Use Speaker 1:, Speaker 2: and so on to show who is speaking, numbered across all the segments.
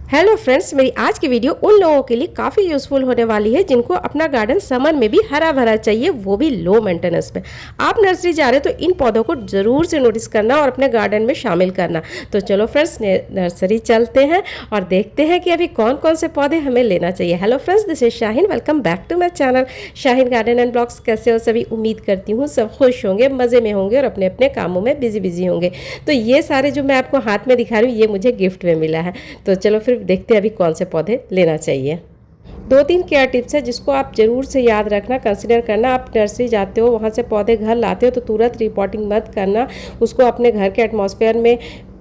Speaker 1: Hello friends, मेरी आज की वीडियो उन लोगों के लिए काफ़ी यूज़फुल होने वाली है जिनको अपना गार्डन समर में भी हरा भरा चाहिए, वो भी लो मेंटेनेंस में। आप नर्सरी जा रहे हो तो इन पौधों को ज़रूर से नोटिस करना और अपने गार्डन में शामिल करना। तो चलो फ्रेंड्स, नर्सरी चलते हैं और देखते हैं कि अभी कौन कौन से पौधे हमें लेना चाहिए। Hello friends, this is Shaheen, welcome back to my channel Shaheen garden and blogs. कैसे हो सभी? उम्मीद करती हूँ सब खुश होंगे, मज़े में होंगे और अपने अपने कामों में बिजी होंगे। तो ये सारे जो मैं आपको हाथ में दिखा रही हूँ, ये मुझे गिफ्ट में मिला है। तो चलो फिर देखते हैं अभी कौन से पौधे लेना चाहिए। दो तीन केयर टिप्स है जिसको आप जरूर से याद रखना, कंसिडर करना। आप नर्सरी जाते हो, वहाँ से पौधे घर लाते हो तो तुरंत रिपोर्टिंग मत करना, उसको अपने घर के एटमॉस्फेयर में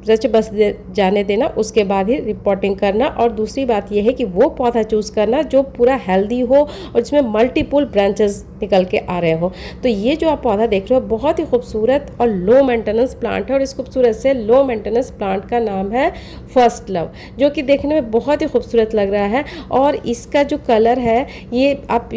Speaker 1: रच बस जाने देना, उसके बाद ही रिपोर्टिंग करना। और दूसरी बात यह है कि वो पौधा चूज़ करना जो पूरा हेल्दी हो और जिसमें मल्टीपल ब्रांचेस निकल के आ रहे हो। तो ये जो आप पौधा देख रहे हो बहुत ही खूबसूरत और लो मेंटेनेंस प्लांट है, और इस खूबसूरत से लो मेंटेनेंस प्लांट का नाम है फर्स्ट लव, जो कि देखने में बहुत ही खूबसूरत लग रहा है। और इसका जो कलर है, ये आप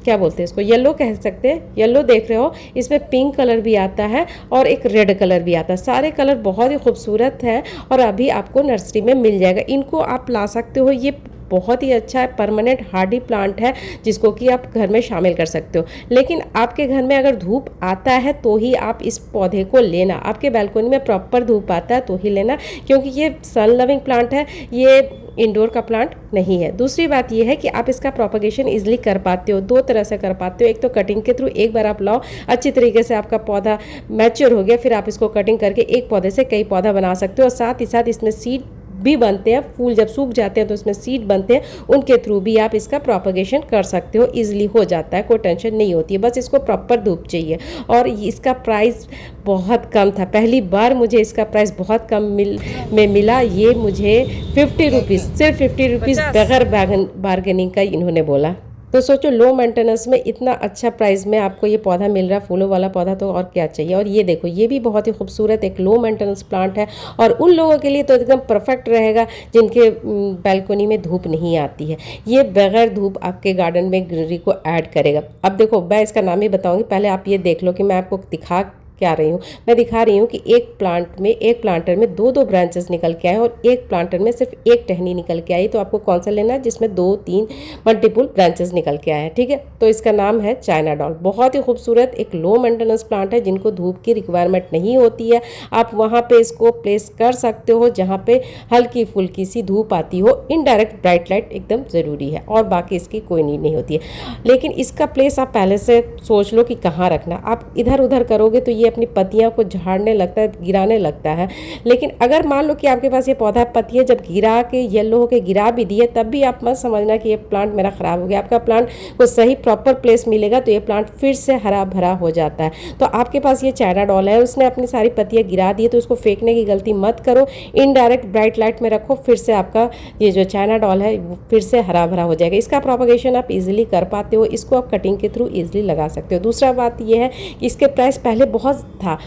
Speaker 1: क्या बोलते हैं इसको, येलो कह सकते हैं। येलो देख रहे हो, इसमें पिंक कलर भी आता है और एक रेड कलर भी आता है। सारे कलर बहुत ही खूबसूरत हैं और अभी आपको नर्सरी में मिल जाएगा। इनको आप ला सकते हो। ये बहुत ही अच्छा है, परमानेंट हार्डी प्लांट है जिसको कि आप घर में शामिल कर सकते हो। लेकिन आपके घर में अगर धूप आता है तो ही आप इस पौधे को लेना। आपके बालकनी में प्रॉपर धूप आता है तो ही लेना, क्योंकि ये सन लविंग प्लांट है, ये इंडोर का प्लांट नहीं है। दूसरी बात यह है कि आप इसका प्रोपगेशन इजीली कर पाते हो, दो तरह से कर पाते हो। एक तो कटिंग के थ्रू, एक बार आप लाओ, अच्छी तरीके से आपका पौधा मैच्योर हो गया, फिर आप इसको कटिंग करके एक पौधे से कई पौधा बना सकते हो। और साथ ही साथ इसमें सीड भी बनते हैं, फूल जब सूख जाते हैं तो इसमें सीड बनते हैं, उनके थ्रू भी आप इसका प्रोपगेशन कर सकते हो। इजीली हो जाता है, कोई टेंशन नहीं होती है, बस इसको प्रॉपर धूप चाहिए। और इसका प्राइस बहुत कम था, पहली बार मुझे इसका प्राइस बहुत कम में मिला। ये मुझे 50 रुपीज़, सिर्फ 50 रुपीज़ बगैर बार्गेनिंग का इन्होंने बोला। तो सोचो, लो मेंटेनेंस में इतना अच्छा प्राइस में आपको ये पौधा मिल रहा है, फूलों वाला पौधा, तो और क्या चाहिए। और ये देखो, ये भी बहुत ही खूबसूरत एक लो मेंटेनेंस प्लांट है, और उन लोगों के लिए तो एकदम परफेक्ट रहेगा जिनके बैल्कनी में धूप नहीं आती है। ये बगैर धूप आपके गार्डन में ग्रीनरी को ऐड करेगा। अब देखो, मैं इसका नाम ही बताऊंगी, पहले आप ये देख लो कि मैं आपको दिखा क्या रही हूँ। मैं दिखा रही हूँ कि एक प्लांटर में दो दो ब्रांचेस निकल के आए और एक प्लांटर में सिर्फ एक टहनी निकल के आई। तो आपको कौन सा लेना है जिसमें दो तीन मल्टीपल ब्रांचेस निकल के आए हैं, ठीक है। तो इसका नाम है चाइना डॉल। बहुत ही खूबसूरत एक लो मेंटेनेंस प्लांट है, जिनको धूप की रिक्वायरमेंट नहीं होती है। आप वहाँ पे इसको प्लेस कर सकते हो जहाँ पे हल्की फुल्की सी धूप आती हो। इनडायरेक्ट ब्राइट लाइट एकदम ज़रूरी है, और बाकी इसकी कोई नीड नहीं होती है। लेकिन इसका प्लेस आप पहले से सोच लो कि कहाँ रखना। आप इधर उधर करोगे तो ये अपनी पत्तियां को झाड़ने लगता है, गिराने लगता है। लेकिन अगर मान लो कि आपके पास ये पौधा पत्तियां जब गिरा के येलो होके गिरा भी दिए, तब भी आप मत समझना कि ये प्लांट मेरा ख़राब हो गया। आपका प्लांट को सही प्रॉपर प्लेस मिलेगा तो ये प्लांट फिर से हरा भरा हो जाता है। तो आपके पास ये चाइना डॉल है, उसने अपनी सारी पत्तियां गिरा दी, तो उसको फेंकने की गलती मत करो। इनडायरेक्ट ब्राइट लाइट में रखो, फिर से आपका ये जो चाइना डॉल है फिर से हरा भरा हो जाएगा। इसका प्रोपगेशन आप इजीली कर पाते हो, इसको आप कटिंग के थ्रू इजीली लगा सकते हो। दूसरा बात ये है कि इसके प्राइस पहले बहुत था,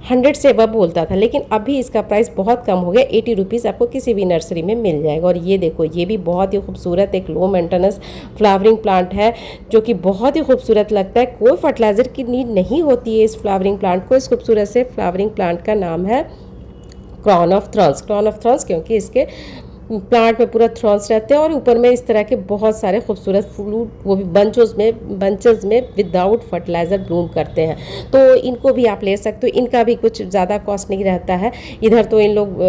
Speaker 1: 100 से अब बोलता था, लेकिन अभी इसका प्राइस बहुत कम हो गया। 80 रुपीज़ आपको किसी भी नर्सरी में मिल जाएगा। और ये देखो, ये भी बहुत ही खूबसूरत एक लो मेंटेनेंस फ्लावरिंग प्लांट है, जो कि बहुत ही खूबसूरत लगता है। कोई फर्टिलाइज़र की नीड नहीं होती है इस फ्लावरिंग प्लांट को। इस खूबसूरत से फ्लावरिंग प्लांट का नाम है crown of thorns. Crown of thorns क्योंकि इसके प्लांट में पूरा थ्रॉन्स रहते हैं और ऊपर में इस तरह के बहुत सारे खूबसूरत फूल, वो भी बंचेस में विदाउट फर्टिलाइज़र ब्लूम करते हैं। तो इनको भी आप ले सकते हो। इनका भी कुछ ज़्यादा कॉस्ट नहीं रहता है। इधर तो इन लोग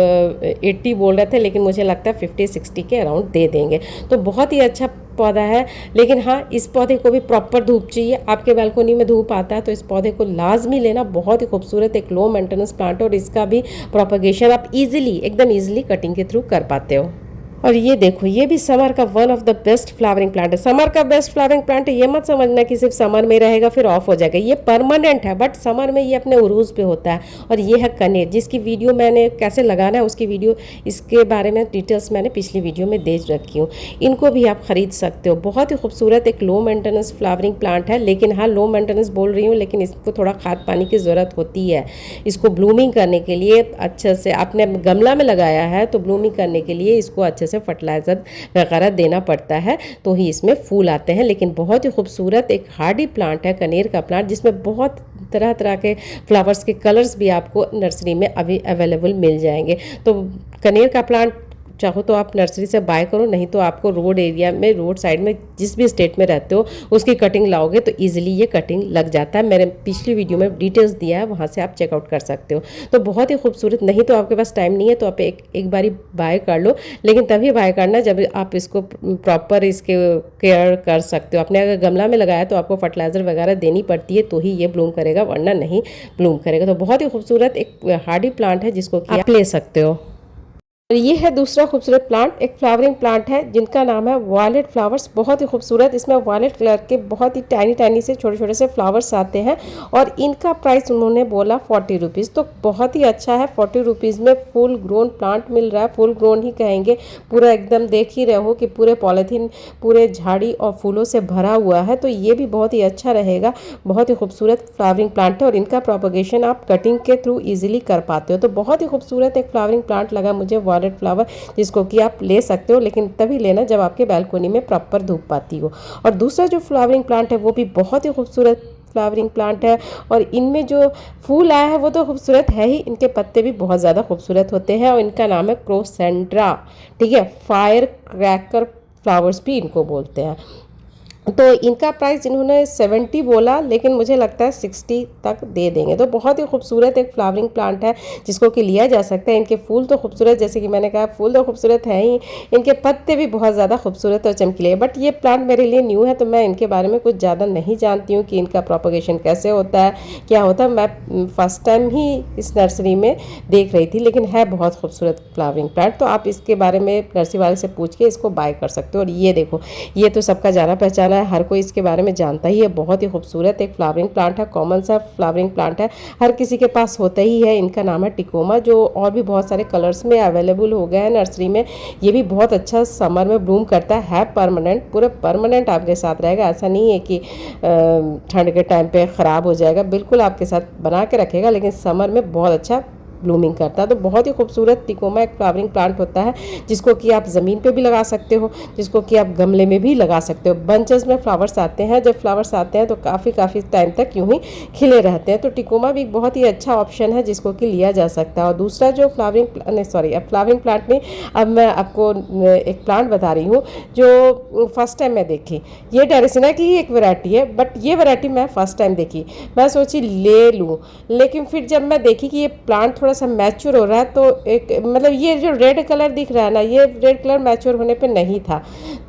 Speaker 1: 80 बोल रहे थे, लेकिन मुझे लगता है 50-60 के अराउंड दे देंगे। तो बहुत ही अच्छा पौधा है। लेकिन हाँ, इस पौधे को भी प्रॉपर धूप चाहिए। आपके बालकनी में धूप आता है तो इस पौधे को लाजमी लेना। बहुत ही खूबसूरत एक लो मेंटेनेंस प्लांट है, और इसका भी प्रोपगेशन आप एकदम ईजिली कटिंग के थ्रू कर पाते हो। और ये देखो, ये भी समर का one of the best flowering plant है। समर का बेस्ट फ्लावरिंग प्लांट है, ये मत समझना कि सिर्फ समर में रहेगा फिर ऑफ हो जाएगा। ये परमानेंट है, बट समर में ये अपने उरूज पे होता है। और ये है कनेर, जिसकी वीडियो मैंने कैसे लगाना है उसकी वीडियो, इसके बारे में डिटेल्स मैंने पिछली वीडियो में दे रखी हूँ। इनको भी आप खरीद सकते हो। बहुत ही खूबसूरत एक लो मेंटेनेंस फ्लावरिंग प्लांट है। लेकिन हाँ, लो मेंटेनेंस बोल रही हूँ, लेकिन इसको थोड़ा खाद पानी की ज़रूरत होती है। इसको ब्लूमिंग करने के लिए अच्छे से, आपने गमला में लगाया है तो ब्लूमिंग करने के लिए इसको अच्छे से फर्टिलाइज़र वगैरह देना पड़ता है, तो ही इसमें फूल आते हैं। लेकिन बहुत ही खूबसूरत एक हार्डी प्लांट है कनेर का प्लांट, जिसमें बहुत तरह तरह के फ्लावर्स के कलर्स भी आपको नर्सरी में अभी अवेलेबल मिल जाएंगे। तो कनेर का प्लांट चाहो तो आप नर्सरी से बाय करो, नहीं तो आपको रोड एरिया में, रोड साइड में जिस भी स्टेट में रहते हो उसकी कटिंग लाओगे तो ईजिली ये कटिंग लग जाता है। मैंने पिछली वीडियो में डिटेल्स दिया है, वहाँ से आप चेकआउट कर सकते हो। तो बहुत ही खूबसूरत, नहीं तो आपके पास टाइम नहीं है तो आप एक बारी बाय कर लो, लेकिन तभी बाय करना जब आप इसको प्रॉपर इसके केयर कर सकते हो। अपने अगर गमला में लगाया तो आपको फर्टिलाइज़र वगैरह देनी पड़ती है तो ही ये ब्लूम करेगा, वरना नहीं ब्लूम करेगा। तो बहुत ही खूबसूरत एक हार्डी प्लांट है जिसको कि आप ले सकते हो। और ये है दूसरा खूबसूरत प्लांट, एक फ्लावरिंग प्लांट है जिनका नाम है वायलेट फ्लावर्स। बहुत ही खूबसूरत, इसमें वायलेट कलर के बहुत ही टाइनी टाइनी से छोटे छोटे से फ्लावर्स आते हैं और इनका प्राइस उन्होंने बोला 40 रुपीज़। तो बहुत ही अच्छा है, 40 रुपीज़ में फुल ग्रोन प्लांट मिल रहा है। फुल ग्रोन ही कहेंगे, पूरा एकदम देख ही रहे हो कि पूरे पॉलीथीन पूरे झाड़ी और फूलों से भरा हुआ है। तो ये भी बहुत ही अच्छा रहेगा। बहुत ही खूबसूरत फ्लावरिंग प्लांट है और इनका प्रोपगेशन आप कटिंग के थ्रू ईजिली कर पाते हो। तो बहुत ही खूबसूरत एक फ्लावरिंग प्लांट लगा मुझे वायलेट फ्लावर, जिसको कि आप ले सकते हो, लेकिन तभी लेना जब आपके बालकनी में प्रॉपर धूप पाती हो। और दूसरा जो फ्लावरिंग प्लांट है वो भी बहुत ही खूबसूरत फ्लावरिंग प्लांट है और इनमें जो फूल आया है वो तो खूबसूरत है ही, इनके पत्ते भी बहुत ज़्यादा खूबसूरत होते हैं और इनका नाम है क्रोसेंड्रा, ठीक है। फायर क्रैकर फ्लावर्स भी इनको बोलते हैं। तो इनका प्राइस इन्होंने 70 बोला, लेकिन मुझे लगता है 60 तक दे देंगे। तो बहुत ही खूबसूरत एक फ्लावरिंग प्लांट है जिसको कि लिया जा सकता है। इनके फूल तो खूबसूरत, जैसे कि मैंने कहा फूल तो खूबसूरत है ही, इनके पत्ते भी बहुत ज़्यादा खूबसूरत और चमकीले। बट ये प्लांट मेरे लिए न्यू है तो मैं इनके बारे में कुछ ज़्यादा नहीं जानती हूँ कि इनका प्रोपगेशन कैसे होता है, क्या होता है। मैं फर्स्ट टाइम ही इस नर्सरी में देख रही थी, लेकिन है बहुत खूबसूरत फ्लावरिंग प्लांट। तो आप इसके बारे में नर्सरी वाले से पूछ के इसको बाय कर सकते हो। और ये देखो, ये तो सबका जाना पहचाना है, हर कोई इसके बारे में जानता ही है। बहुत ही खूबसूरत एक फ्लावरिंग प्लांट है, कॉमन सा फ्लावरिंग प्लांट है, हर किसी के पास होता ही है। इनका नाम है टिकोमा, जो और भी बहुत सारे कलर्स में अवेलेबल हो गया है नर्सरी में। ये भी बहुत अच्छा समर में ब्लूम करता है परमानेंट, पूरा परमानेंट आपके साथ रहेगा। ऐसा नहीं है कि ठंड के टाइम पे ख़राब हो जाएगा, बिल्कुल आपके साथ बना के रखेगा, लेकिन समर में बहुत अच्छा ब्लूमिंग करता है। तो बहुत ही खूबसूरत टिकोमा एक फ्लावरिंग प्लांट होता है जिसको कि आप ज़मीन पे भी लगा सकते हो, जिसको कि आप गमले में भी लगा सकते हो। बंचेस में फ्लावर्स आते हैं, जब फ्लावर्स आते हैं तो काफ़ी टाइम तक यूं ही खिले रहते हैं। तो टिकोमा भी बहुत ही अच्छा ऑप्शन है जिसको कि लिया जा सकता है। और दूसरा जो फ्लावरिंग प्लांट में अब मैं आपको एक प्लांट बता रही हूँ जो फर्स्ट टाइम मैं देखी। ये टेरेसिना की ही एक वैरायटी है, बट ये वैरायटी मैं फर्स्ट टाइम देखी। मैं सोची ले लूँ, लेकिन फिर जब मैं देखी कि ये प्लांट थोड़ा सा मैच्योर हो रहा है तो एक मतलब ये जो रेड कलर दिख रहा है ना, ये रेड कलर मैच्योर होने पे नहीं था।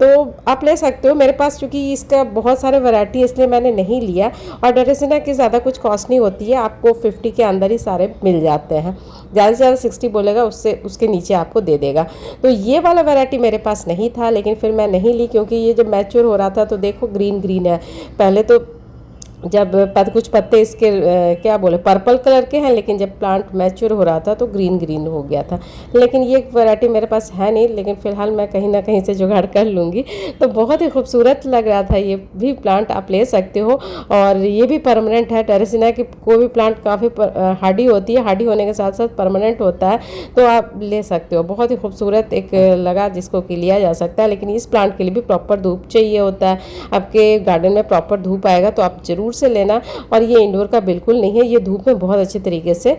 Speaker 1: तो आप ले सकते हो, मेरे पास चूँकि इसका बहुत सारे वैरायटी है इसलिए मैंने नहीं लिया। और टेरेसिना की ज़्यादा कुछ कॉस्ट नहीं होती है, आपको 50 के अंदर ही सारे मिल जाते हैं। ज़्यादा से ज़्यादा 60 बोलेगा, उससे उसके नीचे आपको दे देगा। तो ये वाला वैरायटी मेरे पास नहीं था, लेकिन फिर मैं नहीं ली क्योंकि ये जब मैच्योर हो रहा था तो देखो ग्रीन ग्रीन है। पहले तो जब कुछ पत्ते इसके क्या बोले पर्पल कलर के हैं, लेकिन जब प्लांट मैच्योर हो रहा था तो ग्रीन ग्रीन हो गया था। लेकिन ये वैरायटी मेरे पास है नहीं, लेकिन फ़िलहाल मैं कहीं ना कहीं से जुगाड़ कर लूँगी। तो बहुत ही खूबसूरत लग रहा था ये भी प्लांट, आप ले सकते हो। और ये भी परमानेंट है, टेरेसिना की कोई भी प्लांट काफ़ी हार्डी होती है, हार्डी होने के साथ साथ परमानेंट होता है, तो आप ले सकते हो। बहुत ही खूबसूरत एक लगा जिसको कि लिया जा सकता है, लेकिन इस प्लांट के लिए भी प्रॉपर धूप चाहिए होता है। आपके गार्डन में प्रॉपर धूप आएगा तो आप ज़रूर से लेना। और ये इंडोर का बिल्कुल नहीं है, ये धूप में बहुत अच्छे तरीके से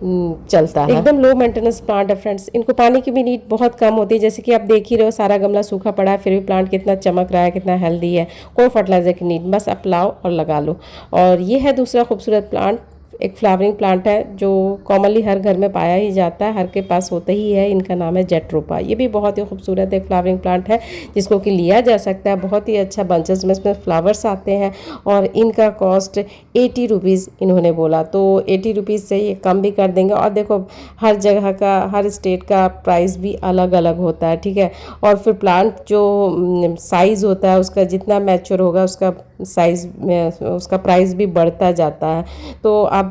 Speaker 1: चलता है। एकदम लो मेंटेनेंस प्लांट है फ्रेंड्स। इनको पानी की भी नीड बहुत कम होती है, जैसे कि आप देख ही रहे हो सारा गमला सूखा पड़ा है, फिर भी प्लांट कितना चमक रहा है, कितना हेल्दी है। कोई फर्टिलाइजर की नीड, बस आप लाओ और लगा लो। और ये है दूसरा खूबसूरत प्लांट, एक फ्लावरिंग प्लांट है जो कॉमनली हर घर में पाया ही जाता है, हर के पास होता ही है। इनका नाम है जेट्रोपा। ये भी बहुत ही खूबसूरत एक फ्लावरिंग प्लांट है जिसको कि लिया जा सकता है। बहुत ही अच्छा बंचेस में इसमें फ्लावर्स आते हैं और इनका कॉस्ट 80 रुपीज़ इन्होंने बोला, तो 80 रुपीज़ से ये कम भी कर देंगे। और देखो हर जगह का, हर स्टेट का प्राइस भी अलग अलग होता है, ठीक है। और फिर प्लांट जो साइज़ होता है उसका जितना मैच्योर होगा उसका साइज़ में उसका प्राइस भी बढ़ता जाता है। तो आप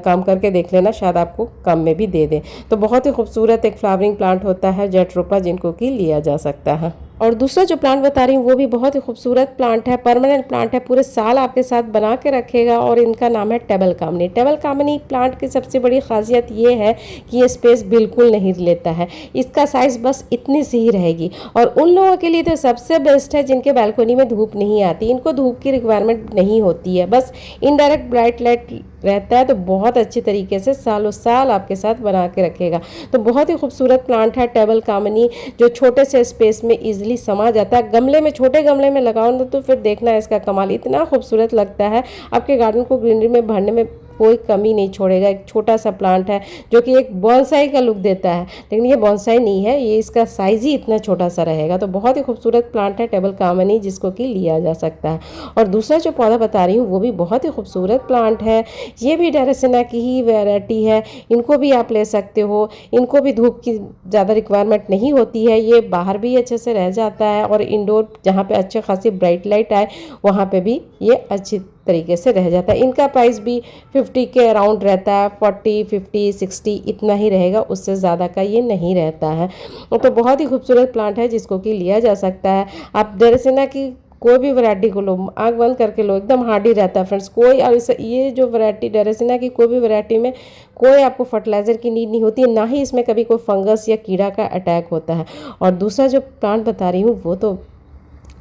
Speaker 1: काम करके देख लेना, शायद आपको कम में भी दे दें। तो बहुत ही खूबसूरत एक फ्लावरिंग प्लांट होता है जेट्रोपा, जिनको कि लिया जा सकता है। और दूसरा जो प्लांट बता रही हूँ वो भी बहुत ही खूबसूरत प्लांट है, परमानेंट प्लांट है, पूरे साल आपके साथ बना के रखेगा और इनका नाम है टेबल कामनी। टेबल कामनी प्लांट की सबसे बड़ी खासियत ये है कि ये स्पेस बिल्कुल नहीं लेता है, इसका साइज़ बस इतनी सी ही रहेगी। और उन लोगों के लिए तो सबसे बेस्ट है जिनके बालकनी में धूप नहीं आती, इनको धूप की रिक्वायरमेंट नहीं होती है, बस इनडायरेक्ट ब्राइट लाइट रहता है तो बहुत अच्छी तरीके से सालों साल आपके साथ बना के रखेगा। तो बहुत ही खूबसूरत प्लांट है टेबल कामनी, जो छोटे से स्पेस में इजीली समा जाता है। गमले में, छोटे गमले में लगाओ ना तो फिर देखना इसका कमाल, इतना खूबसूरत लगता है, आपके गार्डन को ग्रीनरी में भरने में कोई कमी नहीं छोड़ेगा। एक छोटा सा प्लांट है जो कि एक बॉन्साई का लुक देता है, लेकिन ये बॉन्साई नहीं है, ये इसका साइज़ ही इतना छोटा सा रहेगा। तो बहुत ही खूबसूरत प्लांट है टेबल कामनी, जिसको कि लिया जा सकता है। और दूसरा जो पौधा बता रही हूँ वो भी बहुत ही खूबसूरत प्लांट है, ये भी ड्रेसेना की ही वैरायटी है, इनको भी आप ले सकते हो। इनको भी धूप की ज़्यादा रिक्वायरमेंट नहीं होती है, ये बाहर भी अच्छे से रह जाता है और इंडोर जहाँ पे अच्छे खासी ब्राइट लाइट आए वहाँ पे भी ये अच्छी तरीके से रह जाता है। इनका प्राइस भी 50 के अराउंड रहता है, 40, 50, 60 इतना ही रहेगा, उससे ज़्यादा का ये नहीं रहता है। तो बहुत ही खूबसूरत प्लांट है जिसको कि लिया जा सकता है। आप ड्रेसेना की कोई भी वैरायटी को लो, आँख बंद करके लो, एकदम हार्डी रहता है फ्रेंड्स। कोई और ये जो वैरायटी ड्रेसेना की कोई भी वैरायटी में कोई आपको फर्टिलाइज़र की नीड नहीं होती है, ना ही इसमें कभी कोई फंगस या कीड़ा का अटैक होता है। और दूसरा जो प्लांट बता रही हूँ वो तो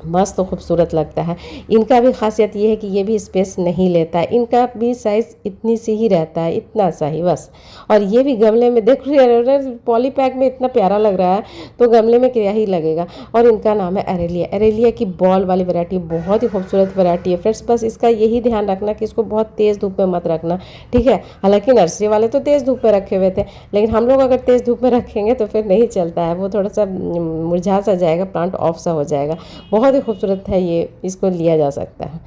Speaker 1: मस्त तो खूबसूरत लगता है। इनका भी खासियत ये है कि ये भी स्पेस नहीं लेता है, इनका भी साइज़ इतनी सी ही रहता है, इतना सा ही बस। और ये भी गमले में देख रही है, पॉली पैक में इतना प्यारा लग रहा है तो गमले में क्या ही लगेगा। और इनका नाम है एरेलिया। एरेलिया की बॉल वाली वैरायटी बहुत ही खूबसूरत वैरायटी है फ्रेंड्स। बस इसका यही ध्यान रखना कि इसको बहुत तेज़ धूप में मत रखना, ठीक है। हालांकि नर्सरी वाले तो तेज़ धूप में रखे हुए थे, लेकिन हम लोग अगर तेज़ धूप में रखेंगे तो फिर नहीं चलता है, वो थोड़ा सा मुरझा सा जाएगा, प्लांट ऑफ सा हो जाएगा। बहुत ही खूबसूरत है ये, इसको लिया जा सकता है।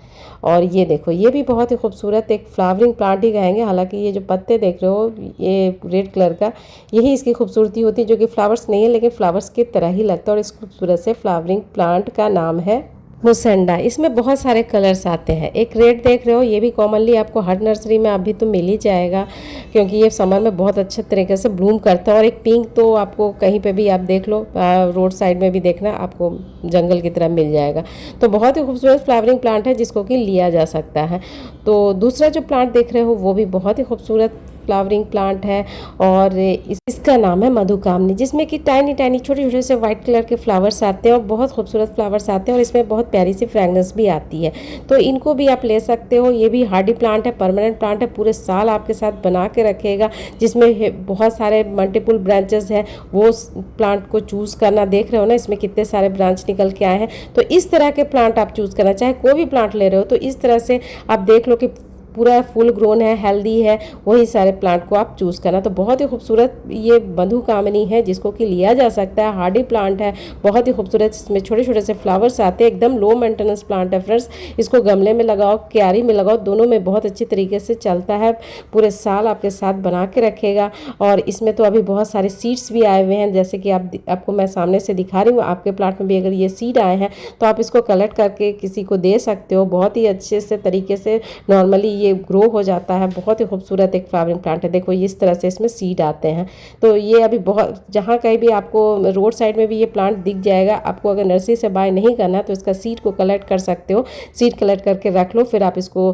Speaker 1: और ये देखो, ये भी बहुत ही खूबसूरत एक फ्लावरिंग प्लांट ही कहेंगे। हालांकि ये जो पत्ते देख रहे हो ये रेड कलर का, यही इसकी खूबसूरती होती है, जो कि फ्लावर्स नहीं है लेकिन फ्लावर्स की तरह ही लगता है। और इस खूबसूरत से फ्लावरिंग प्लांट का नाम है मुसेंडा। इसमें बहुत सारे कलर्स आते हैं। एक रेड देख रहे हो, ये भी कॉमनली आपको हर नर्सरी में अभी तो मिल ही जाएगा, क्योंकि ये समर में बहुत अच्छे तरीके से ब्लूम करता है। और एक पिंक तो आपको कहीं पे भी आप देख लो, रोड साइड में भी देखना, आपको जंगल की तरह मिल जाएगा। तो बहुत ही खूबसूरत फ्लावरिंग प्लांट है जिसको कि लिया जा सकता है। तो दूसरा जो प्लांट देख रहे हो वो भी बहुत ही खूबसूरत फ्लावरिंग प्लांट है और इसका नाम है मधुकामनी, जिसमें कि टाइनी टाइनी छोटे छोटे से वाइट कलर के फ्लावर्स आते हैं और बहुत खूबसूरत फ्लावर्स आते हैं और इसमें बहुत प्यारी सी फ्रेगनेंस भी आती है। तो इनको भी आप ले सकते हो। ये भी हार्डी प्लांट है, परमानेंट प्लांट है, पूरे साल आपके साथ बना के रखेगा, जिसमें बहुत सारे मल्टीपल ब्रांचेस हैं। वो प्लांट को चूज़ करना, देख रहे हो ना इसमें कितने सारे ब्रांच निकल के आए हैं। तो इस तरह के प्लांट आप चूज़ करना, चाहे कोई भी प्लांट ले रहे हो तो इस तरह से आप देख लो कि पूरा फुल ग्रोन है, हेल्दी है, वही सारे प्लांट को आप चूज़ करना। तो बहुत ही खूबसूरत ये मधुकामनी है जिसको कि लिया जा सकता है। हार्डी प्लांट है, बहुत ही खूबसूरत, इसमें छोटे छोटे से फ्लावर्स आते हैं, एकदम लो मेंटेनेंस प्लांट है फ्रेंड्स। इसको गमले में लगाओ, क्यारी में लगाओ, दोनों में बहुत अच्छी तरीके से चलता है, पूरे साल आपके साथ बना के रखेगा। और इसमें तो अभी बहुत सारे सीड्स भी आए हुए हैं, जैसे कि आपको मैं सामने से दिखा रही हूँ। आपके प्लांट में भी अगर ये सीड आए हैं तो आप इसको कलेक्ट करके किसी को दे सकते हो, बहुत ही अच्छे से तरीके से नॉर्मली ये ग्रो हो जाता है। बहुत ही खूबसूरत एक फ्लावरिंग प्लांट है। देखो इस तरह से इसमें सीड आते हैं। तो ये अभी बहुत, जहाँ कहीं भी आपको रोड साइड में भी ये प्लांट दिख जाएगा, आपको अगर नर्सरी से बाय नहीं करना तो इसका सीड को कलेक्ट कर सकते हो। सीड कलेक्ट करके रख लो, फिर आप इसको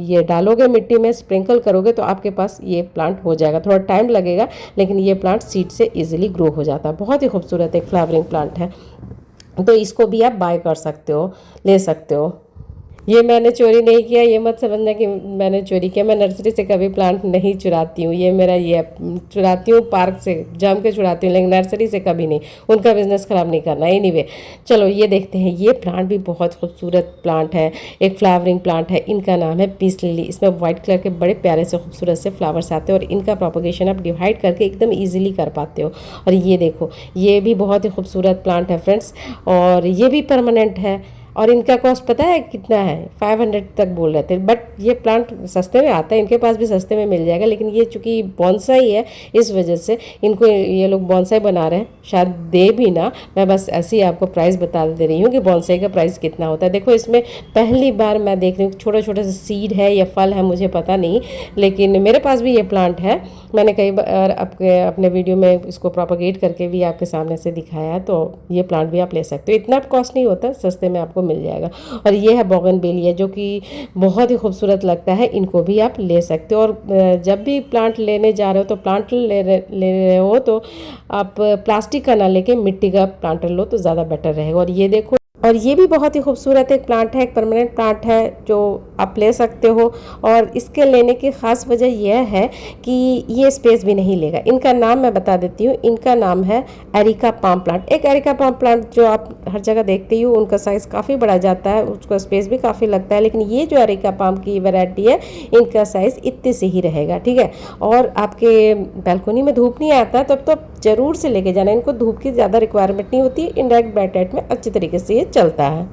Speaker 1: ये डालोगे मिट्टी में, स्प्रिंकल करोगे तो आपके पास ये प्लांट हो जाएगा। थोड़ा टाइम लगेगा लेकिन ये प्लांट सीड से ईजिली ग्रो हो जाता है। बहुत ही खूबसूरत एक फ्लावरिंग प्लांट है। तो इसको भी आप बाय कर सकते हो, ले सकते हो। ये मैंने चोरी नहीं किया, ये मत समझना कि मैंने चोरी किया। मैं नर्सरी से कभी प्लांट नहीं चुराती हूँ, ये मेरा ये चुराती हूँ पार्क से जम के चुराती हूँ, लेकिन नर्सरी से कभी नहीं। उनका बिजनेस ख़राब नहीं करना। एनीवे चलो ये देखते हैं। ये प्लांट भी बहुत खूबसूरत प्लांट है, एक फ्लावरिंग प्लांट है। इनका नाम है पीस लिली। इसमें वाइट कलर के बड़े प्यारे से खूबसूरत से फ्लावर्स आते हैं और इनका प्रोपगेशन आप डिवाइड करके एकदम ईजिली कर पाते हो। और ये देखो, ये भी बहुत ही खूबसूरत प्लांट है फ्रेंड्स, और ये भी परमानेंट है और इनका कॉस्ट पता है कितना है, 500 तक बोल रहे थे। बट ये प्लांट सस्ते में आता है, इनके पास भी सस्ते में मिल जाएगा, लेकिन ये चूँकि बॉन्साई है इस वजह से इनको ये लोग बॉन्साई बना रहे हैं, शायद दे भी ना। मैं बस ऐसे ही आपको प्राइस बता दे रही हूँ कि बॉन्साई का प्राइस कितना होता है। देखो इसमें पहली बार मैं देख रही हूँ, छोटा छोटा सा सीड है या फल है मुझे पता नहीं, लेकिन मेरे पास भी ये प्लांट है। मैंने कई बार अपने वीडियो में इसको प्रोपोगेट करके भी आपके सामने से दिखाया है, तो ये प्लांट भी आप ले सकते हो। इतना कॉस्ट नहीं होता, सस्ते में आपको मिल जाएगा। और ये है बोगनवेलिया जो कि बहुत ही खूबसूरत लगता है, इनको भी आप ले सकते हो। और जब भी प्लांट लेने जा रहे हो तो प्लांट ले रहे हो तो आप प्लास्टिक का ना लेके मिट्टी का प्लांट लो तो ज़्यादा बेटर रहेगा। और ये देखो, और ये भी बहुत ही खूबसूरत एक प्लांट है, एक परमानेंट प्लांट है जो आप ले सकते हो। और इसके लेने की ख़ास वजह यह है कि ये स्पेस भी नहीं लेगा। इनका नाम मैं बता देती हूँ, इनका नाम है एरिका पाम प्लांट। एक एरिका पाम प्लांट जो आप हर जगह देखते ही हो, उनका साइज़ काफ़ी बड़ा जाता है, उसका स्पेस भी काफ़ी लगता है। लेकिन ये जो एरिका पाम की वैरायटी है, इनका साइज़ इतने से ही रहेगा, ठीक है। और आपके बैल्कोनी में धूप नहीं आता तब तो ज़रूर से लेके जाना, इनको धूप की ज़्यादा रिक्वायरमेंट नहीं होती, इनडायरेक्ट ब्राइट लाइट में अच्छी तरीके से ये चलता है।